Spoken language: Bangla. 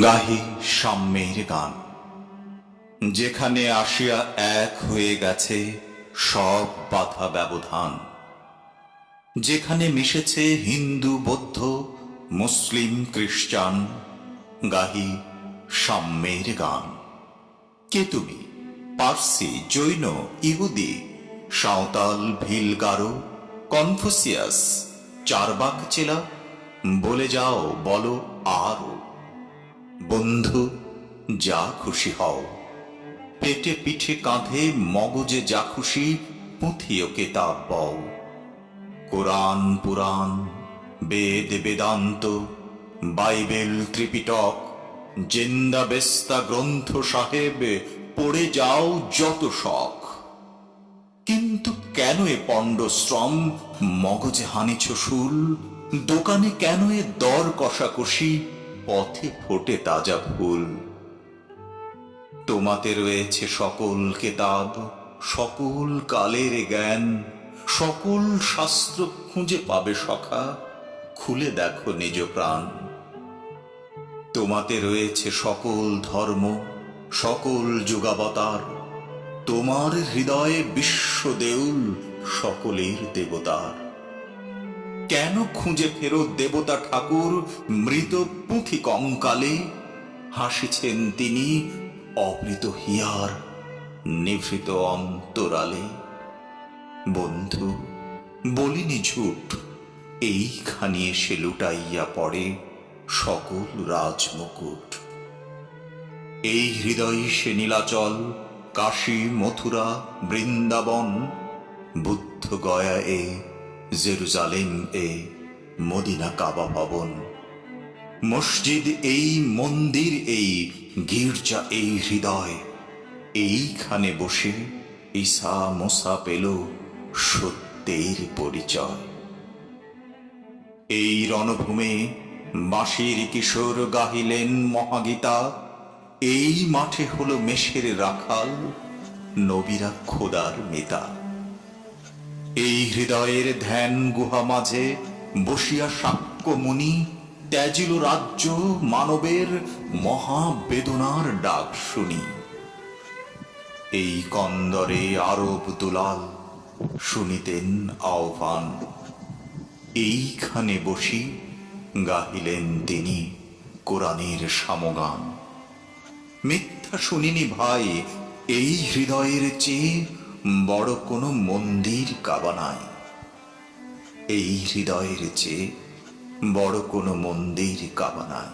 গাহি সাম্যের গান, যেখানে আসিয়া এক হয়ে গেছে সব বাধা ব্যবধান, যেখানে মিশেছে হিন্দু বৌদ্ধ মুসলিম খ্রিস্টান। গাহি সাম্যের গান। কে তুমি? পার্সি, জৈন, ইহুদি, সাঁওতাল, ভিল, গারো, কনফুসিয়াস, চারবাক চেলা? বলে যাও, বলো আরো। বন্ধু, যা খুশি হও, পেটে পিঠে কাঁধে মগজে যা খুশি পুঁথিও কেতাব বও। কোরআন পুরাণ, বেদ বেদান্ত, বাইবেল ত্রিপিটক, জিন্দা বেস্তা গ্রন্থ সাহেব পড়ে যাও যত শখ। কিন্তু কেন এ পণ্ডশ্রম, মগজে হানিছ শুল? দোকানে কেন এ দর কষাকষি, পথে ফোটে তাজা ফুল? তোমাতে রয়েছে সকল কেতাব, সকল কালের জ্ঞান, সকল শাস্ত্র খুঁজে পাবে সখা, খুলে দেখো নিজ প্রাণ। তোমাতে রয়েছে সকল ধর্ম, সকল যুগাবতার, তোমার হৃদয়ে বিশ্ব দেউল সকলের দেবতার। কেন খুঁজে ফেরো দেবতা ঠাকুর মৃত পুঁথি কঙ্কালে? হাসিছেন তিনি অমৃত হিয়ার নিভৃত অন্তরালে। বন্ধু, বলিনি ঝুট, এইখানি এসে লুটাইয়া পড়ে সকল রাজমুকুট। এই হৃদয় সে নীলাচল, কাশী, মথুরা, বৃন্দাবন, বুদ্ধ গয়া এ, জেরুজালেম এ, মদিনা কাবা ভবন। মসজিদ এই, মন্দির এই, গির্জা এই হৃদয়, এইখানে বসে ঈসা মোসা পেল সত্যের পরিচয়। এই রণভূমে বাঁশির কিশোর গাহিলেন মহাগীতা, এই মাঠে হলো মেষের রাখাল, নবীরা খোদার নেতা। এই হৃদয়ের ধ্যান গুহা মাঝে বসিয়া সাক্ষ্য মুনি ত্যাজিল রাজ্য মানবের মহাবেদনার ডাক শুনি। এই কন্দরে আরব দুলাল শুনিতেন আহ্বান, এইখানে বসি গাহিলেন তিনি কোরআনের সামগান। মিথ্যা শুনিনি ভাই, এই হৃদয়ের চেয়ে বড় কোনো মন্দির কাবা নাই। এই হৃদয়ের চেয়ে বড় কোনো মন্দির কাবা নাই।